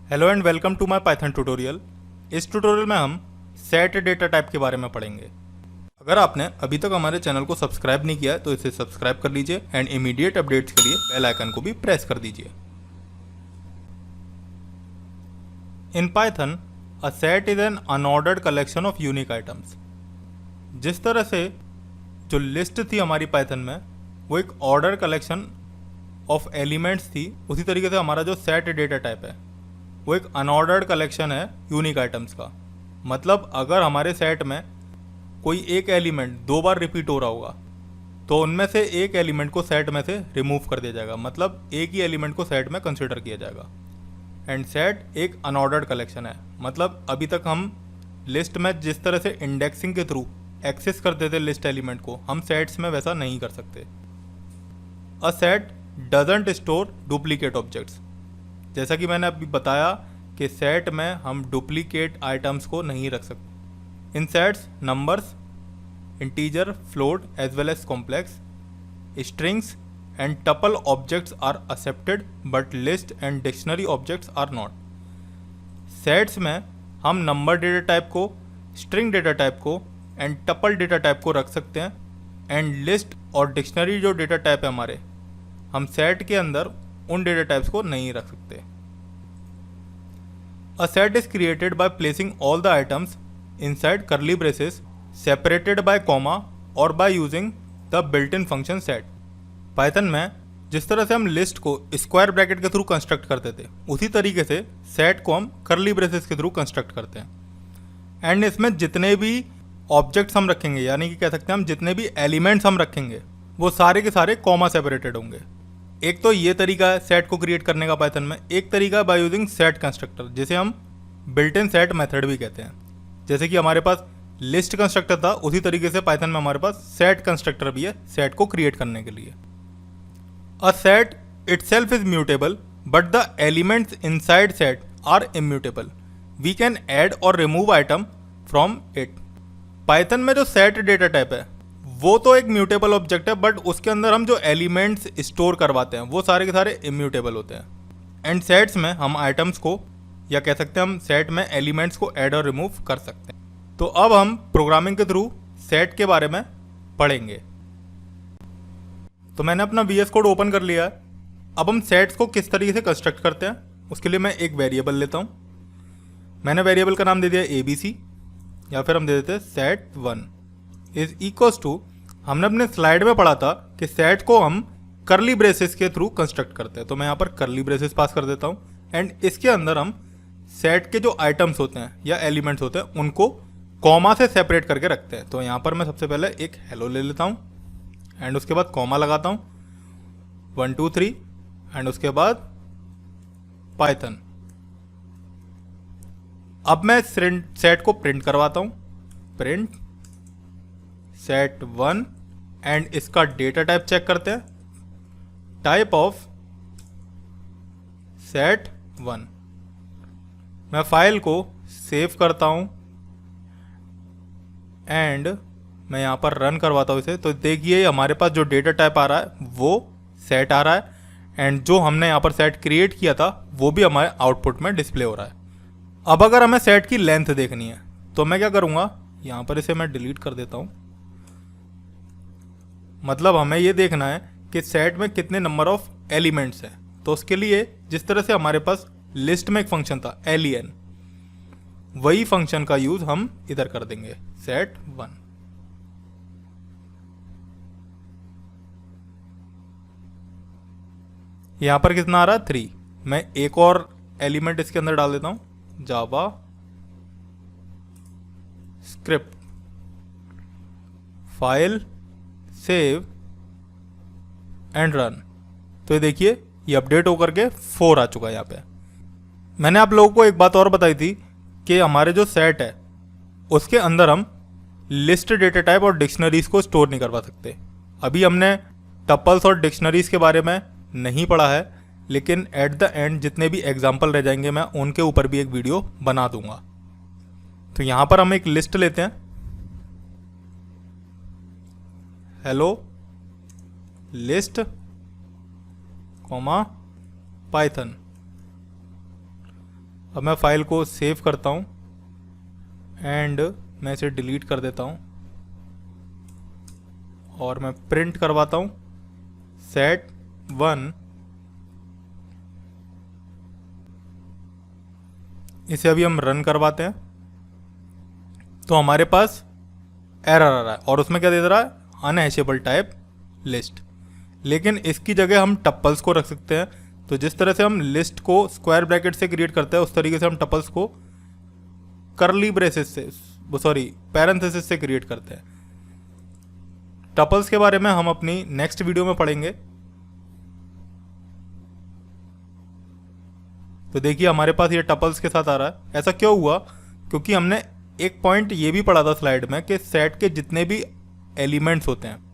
Hello and welcome to my python tutorial. इस tutorial में हम सेट डेटा टाइप के बारे में पढ़ेंगे। अगर आपने अभी तक हमारे चैनल को सब्सक्राइब नहीं किया है तो इसे सब्सक्राइब कर लीजिए एंड इमीडिएट अपडेट्स के लिए बेल आइकन को भी प्रेस कर दीजिए। In Python a set is an unordered collection of unique items. जिस तरह से जो लिस्ट थी हमारी पाइथन में वो एक ऑर्डर कलेक्शन ऑफ एलिमेंट्स थी, उसी तरीके से हमारा जो सेट डेटा टाइप है वो एक अनऑर्डर्ड कलेक्शन है यूनिक आइटम्स का। मतलब अगर हमारे सेट में कोई एक एलिमेंट दो बार रिपीट हो रहा होगा तो उनमें से एक एलिमेंट को सेट में से रिमूव कर दिया जाएगा, मतलब एक ही एलिमेंट को सेट में कंसिडर किया जाएगा। एंड सेट एक अनऑर्डर्ड कलेक्शन है, मतलब अभी तक हम लिस्ट में जिस तरह से इंडेक्सिंग के थ्रू एक्सेस करते थे लिस्ट एलिमेंट को, हम सेट्स में वैसा नहीं कर सकते। A set doesn't store duplicate objects. जैसा कि मैंने अभी बताया कि सेट में हम डुप्लीकेट आइटम्स को नहीं रख सकते। In sets numbers, integer, float as well as complex, strings and tuple objects are accepted but list and dictionary objects are not. Sets में हम नंबर डेटा टाइप को, स्ट्रिंग डेटा टाइप को and tuple data type को रख सकते हैं। And list और dictionary जो डेटा टाइप है हमारे, हम सेट के अंदर उन डेटा टाइप्स को नहीं रख सकते। A set is created by placing all the items inside curly braces separated by comma or by using the built in function set. Python में जिस तरह से हम लिस्ट को स्क्वायर ब्रैकेट के थ्रू कंस्ट्रक्ट करते थे, उसी तरीके से सेट को हम करली ब्रेसेस के थ्रू कंस्ट्रक्ट करते हैं। एंड इसमें जितने भी ऑब्जेक्ट्स हम रखेंगे, यानी कि कह सकते हैं हम जितने भी एलिमेंट्स हम रखेंगे, वो सारे के सारे कॉमा सेपरेटेड होंगे। एक तो ये तरीका है सेट को क्रिएट करने का पाइथन में। एक तरीका है बाय यूजिंग सेट कंस्ट्रक्टर, जिसे हम बिल्ट इन सेट मेथड भी कहते हैं। जैसे कि हमारे पास लिस्ट कंस्ट्रक्टर था, उसी तरीके से पाइथन में हमारे पास सेट कंस्ट्रक्टर भी है सेट को क्रिएट करने के लिए। A set itself is mutable but the elements inside set are immutable. We can add or remove item from it. Python में जो सेट डेटा टाइप है वो तो एक म्यूटेबल ऑब्जेक्ट है, बट उसके अंदर हम जो एलिमेंट्स स्टोर करवाते हैं वो सारे के सारे इम्यूटेबल होते हैं। एंड सेट्स में हम आइटम्स को, या कह सकते हैं हम सेट में एलिमेंट्स को ऐड और रिमूव कर सकते हैं। तो अब हम प्रोग्रामिंग के थ्रू सेट के बारे में पढ़ेंगे। तो मैंने अपना VS कोड ओपन कर लिया है। अब हम सेट्स को किस तरीके से कंस्ट्रक्ट करते हैं उसके लिए मैं एक वेरिएबल लेता हूँ। मैंने वेरिएबल का नाम दे दिया ABC, या फिर हम दे देते हैं set1 इज इक्वल्स टू, हमने अपने स्लाइड में पढ़ा था कि सेट को हम करली ब्रेसेस के थ्रू कंस्ट्रक्ट करते हैं। तो मैं यहाँ पर करली ब्रेसेस पास कर देता हूँ एंड इसके अंदर हम सेट के जो आइटम्स होते हैं या एलिमेंट्स होते हैं उनको कॉमा से सेपरेट करके रखते हैं। तो यहाँ पर मैं सबसे पहले एक हेलो ले लेता हूँ एंड उसके बाद कॉमा लगाता हूँ 1 2 3 एंड उसके बाद पाइथन। अब मैं सेट को प्रिंट करवाता हूँ, प्रिंट set1 एंड इसका डेटा टाइप चेक करते हैं, टाइप ऑफ set1। मैं फाइल को सेव करता हूं एंड मैं यहां पर रन करवाता हूं इसे। तो देखिए हमारे पास जो डेटा टाइप आ रहा है वो सेट आ रहा है एंड जो हमने यहां पर सेट क्रिएट किया था वो भी हमारे आउटपुट में डिस्प्ले हो रहा है। अब अगर हमें सेट की लेंथ देखनी है तो मैं क्या करूंगा, यहां पर इसे मैं डिलीट कर देता हूं। मतलब हमें ये देखना है कि सेट में कितने नंबर ऑफ एलिमेंट्स हैं। तो उसके लिए जिस तरह से हमारे पास लिस्ट में एक फंक्शन था len, वही फंक्शन का यूज हम इधर कर देंगे set1। यहां पर कितना आ रहा है 3। मैं एक और एलिमेंट इसके अंदर डाल देता हूं, JavaScript, file save and run. तो ये देखिए ये अपडेट होकर के 4 आ चुका है यहाँ पे। मैंने आप लोगों को एक बात और बताई थी कि हमारे जो सेट है उसके अंदर हम लिस्ट डेटा टाइप और डिक्शनरीज को स्टोर नहीं करवा सकते। अभी हमने टपल्स और डिक्शनरीज के बारे में नहीं पढ़ा है, लेकिन एट द एंड जितने भी एग्जाम्पल रह जाएंगे मैं उनके ऊपर भी एक वीडियो बना दूंगा। तो यहाँ पर हम एक लिस्ट लेते हैं, हेलो लिस्ट कॉमा पाइथन। अब मैं फाइल को सेव करता हूँ एंड मैं इसे डिलीट कर देता हूँ और मैं प्रिंट करवाता हूँ set1। इसे अभी हम रन करवाते हैं तो हमारे पास एरर आ रहा है और उसमें क्या दे रहा है, अनहैशेबल टाइप लिस्ट। लेकिन इसकी जगह हम टप्पल्स को रख सकते हैं। तो जिस तरह से हम लिस्ट को स्क्वायर ब्रैकेट से क्रिएट करते हैं उस तरीके से हम टप्पल्स को करली ब्रेसेस से, पैरेंथेसिस से क्रिएट करते हैं। टपल्स के बारे में हम अपनी नेक्स्ट वीडियो में पढ़ेंगे। तो देखिए हमारे पास ये टपल्स के साथ आ रहा है। ऐसा क्यों हुआ, क्योंकि हमने एक पॉइंट ये भी पढ़ा था स्लाइड में कि सेट के जितने भी एलिमेंट्स होते हैं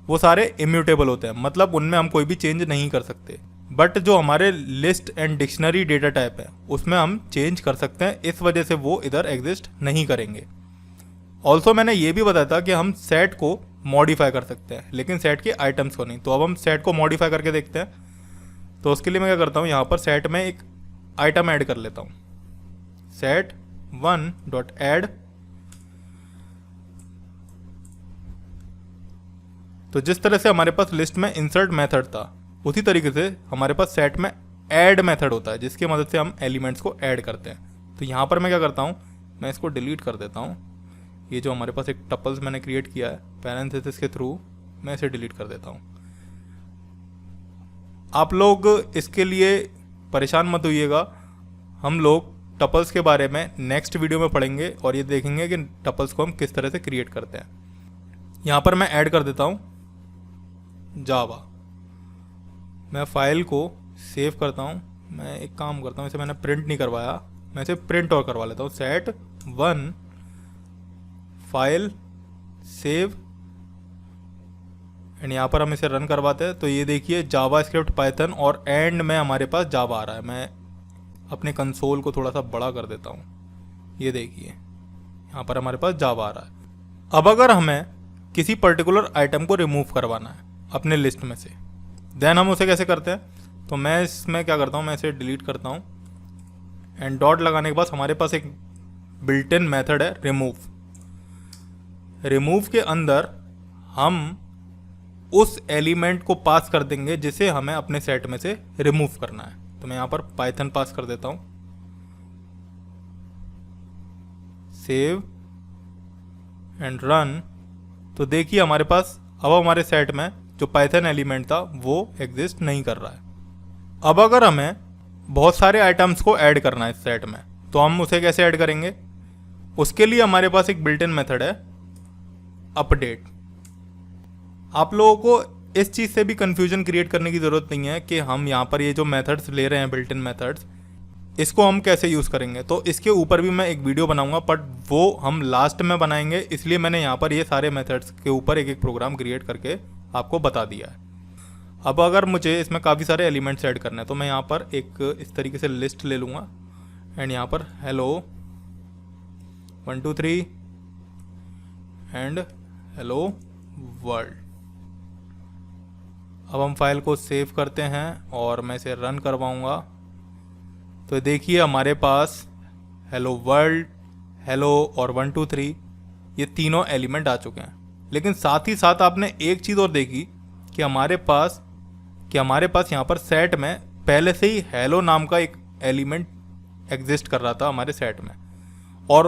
वो सारे इम्यूटेबल होते हैं, मतलब उनमें हम कोई भी चेंज नहीं कर सकते। बट जो हमारे list and dictionary data type है उसमें हम चेंज कर सकते हैं, इस वजह से वो इधर एग्जिस्ट नहीं करेंगे। ऑल्सो मैंने ये भी बताया था कि हम सेट को मॉडिफाई कर सकते हैं लेकिन सेट के आइटम्स को नहीं। तो अब हम सेट को मॉडिफाई करके देखते हैं। तो उसके लिए मैं क्या करता हूँ, यहाँ पर सेट में एक आइटम ऐड कर लेता हूँ, set1.add। तो जिस तरह से हमारे पास लिस्ट में इंसर्ट मेथड था उसी तरीके से हमारे पास सेट में ऐड मेथड होता है जिसकी मदद से हम एलिमेंट्स को ऐड करते हैं। तो यहाँ पर मैं क्या करता हूँ, मैं इसको डिलीट कर देता हूँ। ये जो हमारे पास एक टपल्स मैंने क्रिएट किया है पैरेंथेसिस के थ्रू, मैं इसे डिलीट कर देता हूँ। आप लोग इसके लिए परेशान मत होइएगा, हम लोग टपल्स के बारे में नेक्स्ट वीडियो में पढ़ेंगे और ये देखेंगे कि टपल्स को हम किस तरह से क्रिएट करते हैं। यहाँ पर मैं ऐड कर देता हूँ जावा। मैं फाइल को सेव करता हूँ। मैं एक काम करता हूँ, इसे मैंने प्रिंट नहीं करवाया, मैं इसे प्रिंट और करवा लेता हूँ। set1 फाइल सेव एंड यहाँ पर हम इसे रन करवाते हैं। तो ये देखिए जावा स्क्रिप्ट पाइथन और एंड में हमारे पास जावा आ रहा है। मैं अपने कंसोल को थोड़ा सा बड़ा कर देता हूँ, ये देखिए यहाँ पर हमारे पास जावा आ रहा है। अब अगर हमें किसी पर्टिकुलर आइटम को रिमूव करवाना है अपने लिस्ट में से, देन हम उसे कैसे करते हैं। तो मैं इसमें क्या करता हूँ, मैं इसे डिलीट करता हूँ एंड डॉट लगाने के बाद हमारे पास एक बिल्ट इन मेथड है रिमूव। रिमूव के अंदर हम उस एलिमेंट को पास कर देंगे जिसे हमें अपने सेट में से रिमूव करना है। तो मैं यहाँ पर पाइथन पास कर देता हूँ, सेव एंड रन। तो देखिए हमारे पास अब हमारे सेट में जो पाइथन एलिमेंट था वो एग्जिस्ट नहीं कर रहा है। अब अगर हमें बहुत सारे आइटम्स को ऐड करना है इस सेट में तो हम उसे कैसे ऐड करेंगे, उसके लिए हमारे पास एक बिल्ट इन मेथड है अपडेट। आप लोगों को इस चीज़ से भी कन्फ्यूजन क्रिएट करने की ज़रूरत नहीं है कि हम यहाँ पर ये जो मेथड्स ले रहे हैं बिल्ट इन मेथड्स, इसको हम कैसे यूज़ करेंगे। तो इसके ऊपर भी मैं एक वीडियो बनाऊंगा बट वो हम लास्ट में बनाएंगे, इसलिए मैंने यहाँ पर ये सारे मेथड्स के ऊपर एक एक प्रोग्राम क्रिएट करके आपको बता दिया है। अब अगर मुझे इसमें काफ़ी सारे एलिमेंट्स ऐड करने हैं तो मैं यहाँ पर एक इस तरीके से लिस्ट ले लूँगा एंड यहाँ पर हेलो 1 2 3 एंड हेलो वर्ल्ड। अब हम फाइल को सेव करते हैं और मैं इसे रन करवाऊँगा। तो देखिए हमारे पास हेलो वर्ल्ड, हेलो और 1 2 3 ये तीनों एलिमेंट आ चुके हैं। लेकिन साथ ही साथ आपने एक चीज़ और देखी कि हमारे पास यहाँ पर सेट में पहले से ही हेलो नाम का एक एलिमेंट एग्जिस्ट कर रहा था हमारे सेट में, और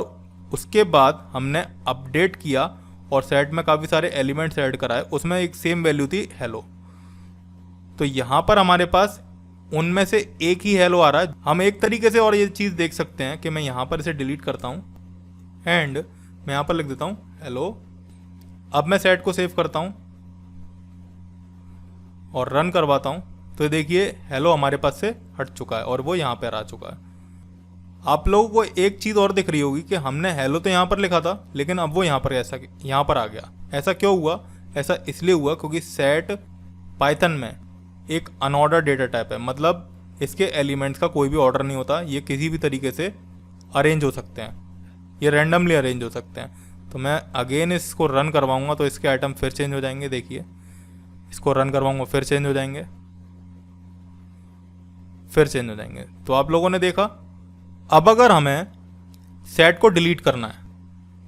उसके बाद हमने अपडेट किया और सेट में काफ़ी सारे एलिमेंट्स ऐड कराए, उसमें एक सेम वैल्यू थी हेलो। तो यहाँ पर हमारे पास उनमें से एक ही हेलो आ रहा है। हम एक तरीके से और ये चीज़ देख सकते हैं कि मैं यहाँ पर इसे डिलीट करता हूँ एंड मैं यहाँ पर लिख देता हूँ हेलो। अब मैं सेट को सेव करता हूँ और रन करवाता हूँ। तो देखिए हेलो हमारे पास से हट चुका है और वो यहाँ पर आ चुका है। आप लोगों को एक चीज़ और दिख रही होगी कि हमने हेलो तो यहाँ पर लिखा था लेकिन अब वो यहाँ पर आ गया। ऐसा क्यों हुआ? ऐसा इसलिए हुआ क्योंकि सेट पाइथन में एक अनऑर्डर डेटा टाइप है, मतलब इसके एलिमेंट्स का कोई भी ऑर्डर नहीं होता, ये किसी भी तरीके से अरेंज हो सकते हैं, ये रैंडमली अरेंज हो सकते हैं। तो मैं अगेन इसको रन करवाऊंगा तो इसके आइटम फिर चेंज हो जाएंगे। देखिए इसको रन करवाऊंगा फिर चेंज हो जाएंगे, फिर चेंज हो जाएंगे। तो आप लोगों ने देखा अब अगर हमें सेट को डिलीट करना है,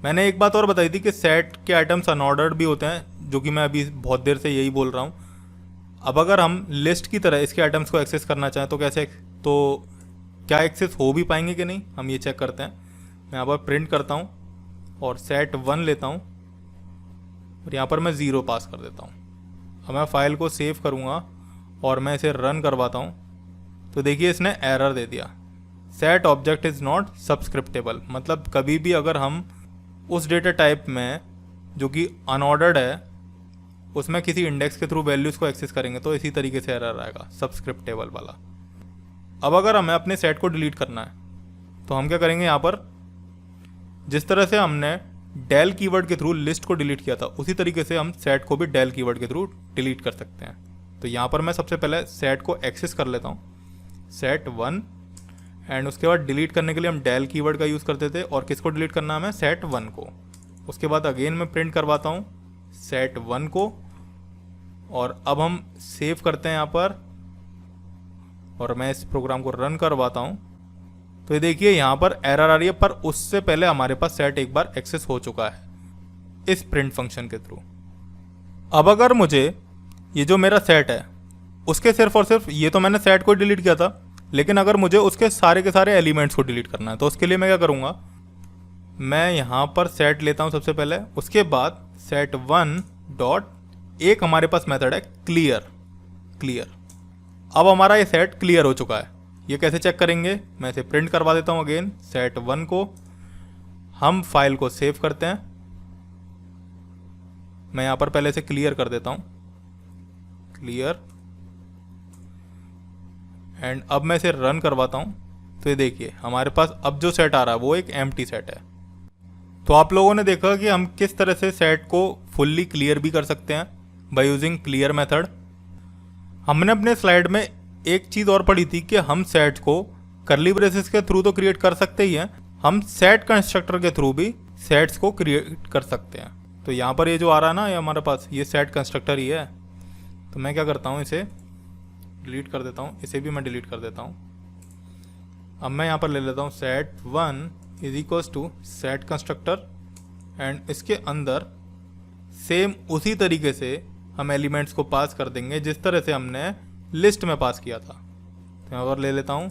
मैंने एक बात और बताई थी कि सेट के आइटम्स अनऑर्डर्ड भी होते हैं, जो कि मैं अभी बहुत देर से यही बोल रहा हूँ। अब अगर हम लिस्ट की तरह इसके आइटम्स को एक्सेस करना चाहें तो कैसे, तो क्या एक्सेस हो भी पाएंगे कि नहीं, हम ये चेक करते हैं। मैं यहाँ पर प्रिंट करता हूँ और सेट 1 लेता हूँ और यहाँ पर मैं 0 पास कर देता हूँ। अब मैं फाइल को सेव करूँगा और मैं इसे रन करवाता हूँ तो देखिए इसने एरर दे दिया, सेट ऑब्जेक्ट इज़ नॉट सब्सक्रिप्टेबल। मतलब कभी भी अगर हम उस डेटा टाइप में जो कि अनऑर्डर्ड है उसमें किसी इंडेक्स के थ्रू वैल्यूज़ को एक्सेस करेंगे तो इसी तरीके से एरर आएगा, सब्सक्रिप्टेबल वाला। अब अगर हमें अपने सेट को डिलीट करना है तो हम क्या करेंगे, यहाँ पर जिस तरह से हमने डेल कीवर्ड के थ्रू लिस्ट को डिलीट किया था उसी तरीके से हम सेट को भी डेल कीवर्ड के थ्रू डिलीट कर सकते हैं। तो यहाँ पर मैं सबसे पहले सेट को एक्सेस कर लेता हूँ, सेट 1, एंड उसके बाद डिलीट करने के लिए हम डेल कीवर्ड का यूज़ करते थे। और किसको डिलीट करना है हमें, सेट 1 को। उसके बाद अगेन मैं प्रिंट करवाता हूँ सेट 1 को और अब हम सेव करते हैं यहाँ पर और मैं इस प्रोग्राम को रन करवाता हूँ तो ये देखिए यहाँ पर एरर आ रही है, पर उससे पहले हमारे पास सेट एक बार एक्सेस हो चुका है इस प्रिंट फंक्शन के थ्रू। अब अगर मुझे ये जो मेरा सेट है उसके सिर्फ और सिर्फ, ये तो मैंने सेट को डिलीट किया था, लेकिन अगर मुझे उसके सारे के सारे एलिमेंट्स को डिलीट करना है तो उसके लिए मैं क्या करूँगा, मैं यहाँ पर सेट लेता हूँ सबसे पहले। उसके बाद सेट 1 डॉट एक हमारे पास मेथड है क्लियर। अब हमारा ये सेट क्लियर हो चुका है। ये कैसे चेक करेंगे, मैं इसे प्रिंट करवा देता हूँ अगेन सेट 1 को। हम फाइल को सेव करते हैं, मैं यहाँ पर पहले से क्लियर कर देता हूँ, क्लियर, एंड अब मैं इसे रन करवाता हूँ तो ये देखिए हमारे पास अब जो सेट आ रहा है वो एक एम्प्टी सेट है। तो आप लोगों ने देखा कि हम किस तरह से सेट को फुल्ली क्लियर भी कर सकते हैं बाय यूजिंग क्लियर मेथड। हमने अपने स्लाइड में एक चीज़ और पढ़ी थी कि हम सेट को कर्ली ब्रेसेस के थ्रू तो क्रिएट कर सकते ही हैं, हम सेट कंस्ट्रक्टर के थ्रू भी सेट्स को क्रिएट कर सकते हैं। तो यहाँ पर ये जो आ रहा है ना, ये हमारे पास ये सेट कंस्ट्रक्टर ही है। तो मैं क्या करता हूँ, इसे डिलीट कर देता हूँ, इसे भी मैं डिलीट कर देता हूँ। अब मैं यहाँ पर ले लेता हूँ set 1 is equals to set constructor and इसके अंदर सेम उसी तरीके से हम एलिमेंट्स को पास कर देंगे जिस तरह से हमने लिस्ट में पास किया था। तो यहाँ पर ले लेता हूँ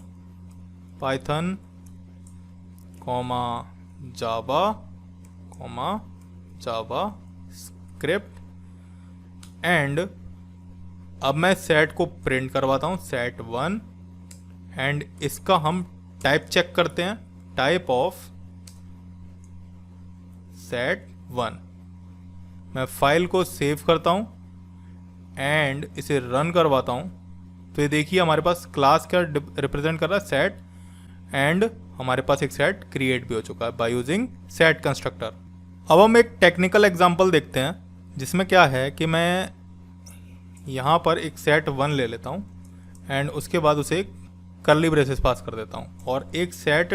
पाइथन जावा स्क्रिप्ट एंड अब मैं सेट को प्रिंट करवाता हूँ सेट 1 एंड इसका हम टाइप चेक करते हैं, टाइप ऑफ सेट 1। मैं फाइल को सेव करता हूँ एंड इसे रन करवाता हूँ तो ये देखिए हमारे पास क्लास क्या रिप्रेजेंट कर रहा है, सेट, एंड हमारे पास एक सेट क्रिएट भी हो चुका है बाय यूजिंग सेट कंस्ट्रक्टर। अब हम एक टेक्निकल एग्जांपल देखते हैं जिसमें क्या है कि मैं यहाँ पर एक सेट 1 ले लेता हूँ एंड उसके बाद उसे कर्ली ब्रेसेस पास कर देता हूँ और एक सेट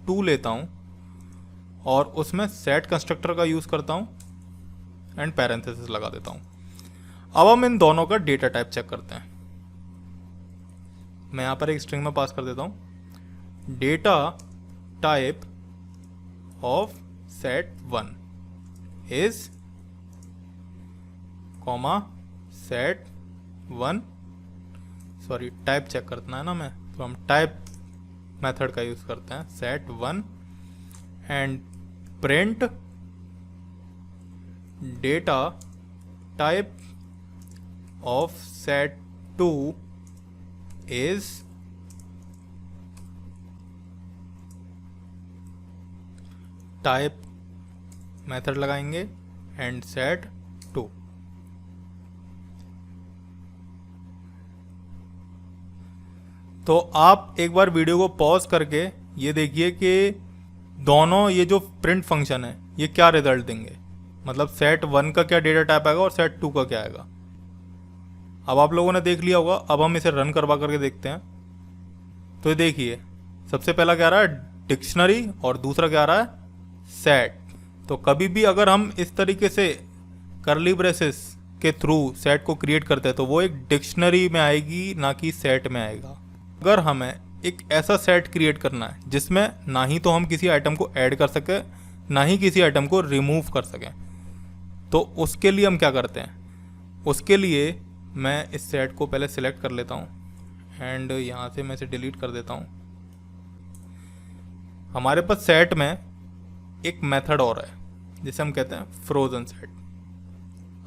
2 लेता हूँ और उसमें सेट कंस्ट्रक्टर का यूज़ करता हूँ एंड पैरेंथेसिस लगा देता हूँ। अब हम इन दोनों का डेटा टाइप चेक करते हैं। मैं यहाँ पर एक स्ट्रिंग में पास कर देता हूँ, data type of set 1 is comma set 1, sorry type check करना है ना मैं, तो हम टाइप मेथड का यूज़ करते हैं set 1 and print data type of set 2 is type method लगाएंगे एंड सेट 2। तो आप एक बार वीडियो को पॉज करके ये देखिए कि दोनों ये जो प्रिंट फंक्शन है ये क्या रिजल्ट देंगे, मतलब सेट 1 का क्या डेटा टाइप आएगा और सेट 2 का क्या आएगा। अब आप लोगों ने देख लिया होगा, अब हम इसे रन करवा करके देखते हैं। तो ये देखिए सबसे पहला क्या आ रहा है, डिक्शनरी, और दूसरा क्या आ रहा है, सेट। तो कभी भी अगर हम इस तरीके से कर्ली ब्रेसेस के थ्रू सेट को क्रिएट करते हैं तो वो एक डिक्शनरी में आएगी, ना कि सेट में आएगा। अगर हमें एक ऐसा सेट क्रिएट करना है जिसमें ना ही तो हम किसी आइटम को ऐड कर सकें, ना ही किसी आइटम को रिमूव कर सकें। तो उसके लिए हम क्या करते हैं, उसके लिए मैं इस सेट को पहले सिलेक्ट कर लेता हूँ एंड यहाँ से मैं इसे डिलीट कर देता हूँ। हमारे पास सेट में एक मेथड और है जिसे हम कहते हैं फ्रोजन सेट।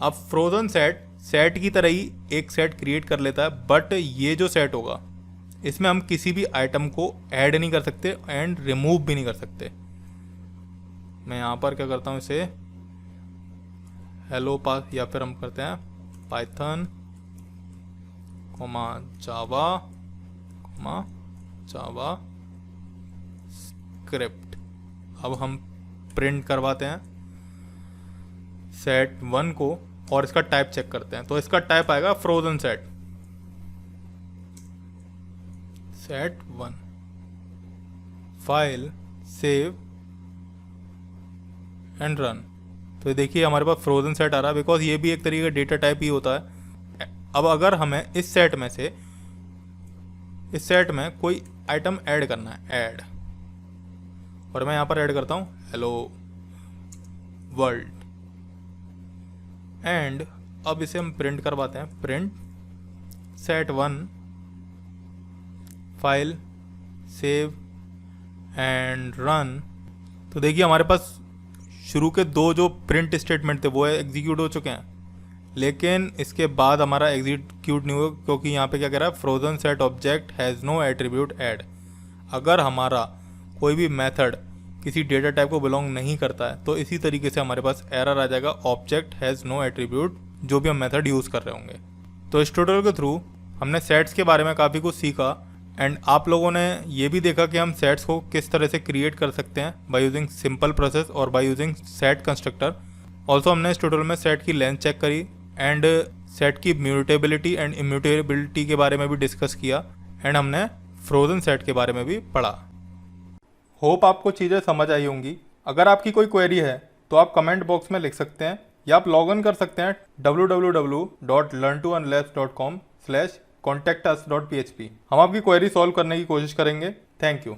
अब फ्रोजन सेट सेट की तरह ही एक सेट क्रिएट कर लेता है, बट ये जो सेट होगा इसमें हम किसी भी आइटम को ऐड नहीं कर सकते एंड रिमूव भी नहीं कर सकते। मैं यहाँ पर क्या करता हूँ, इसे हेलो पास या फिर हम करते हैं पाइथन जावा स्क्रिप्ट। अब हम प्रिंट करवाते हैं सेट 1 को और इसका टाइप चेक करते हैं। तो इसका टाइप आएगा frozen set 1। File save and run. तो देखिए हमारे पास फ्रोजन सेट आ रहा है, बिकॉज ये भी एक तरीके का डेटा टाइप ही होता है। अब अगर हमें इस सेट में कोई आइटम ऐड करना है, ऐड, और मैं यहाँ पर ऐड करता हूँ हेलो वर्ल्ड एंड अब इसे हम प्रिंट करवाते हैं, print set 1 file save and run. तो देखिए हमारे पास शुरू के 2 जो प्रिंट स्टेटमेंट थे वो एग्जीक्यूट हो चुके हैं, लेकिन इसके बाद हमारा एग्जीक्यूट नहीं हुआ क्योंकि यहाँ पे क्या कह रहा है, frozen set object has no attribute add. अगर हमारा कोई भी मेथड किसी डेटा टाइप को बिलोंग नहीं करता है तो इसी तरीके से हमारे पास एरर आ जाएगा, ऑब्जेक्ट हैज़ नो एट्रीब्यूट, जो भी हम मेथड यूज़ कर रहे होंगे। तो इस ट्यूटोरियल के थ्रू हमने सेट्स के बारे में काफ़ी कुछ सीखा एंड आप लोगों ने ये भी देखा कि हम सेट्स को किस तरह से क्रिएट कर सकते हैं बाय यूजिंग सिंपल प्रोसेस और by using set constructor. Also हमने इस ट्यूटोरियल में सेट की लेंथ चेक करी एंड सेट की म्यूटेबिलिटी एंड इम्यूटेबिलिटी के बारे में भी डिस्कस किया एंड हमने फ्रोजन सेट के बारे में भी पढ़ा। होप आपको चीज़ें समझ आई होंगी। अगर आपकी कोई क्वेरी है तो आप कमेंट बॉक्स में लिख सकते हैं या आप लॉग इन कर सकते हैं www.learntounless.com/contactus.php। हम आपकी क्वेरी सॉल्व करने की कोशिश करेंगे। Thank you.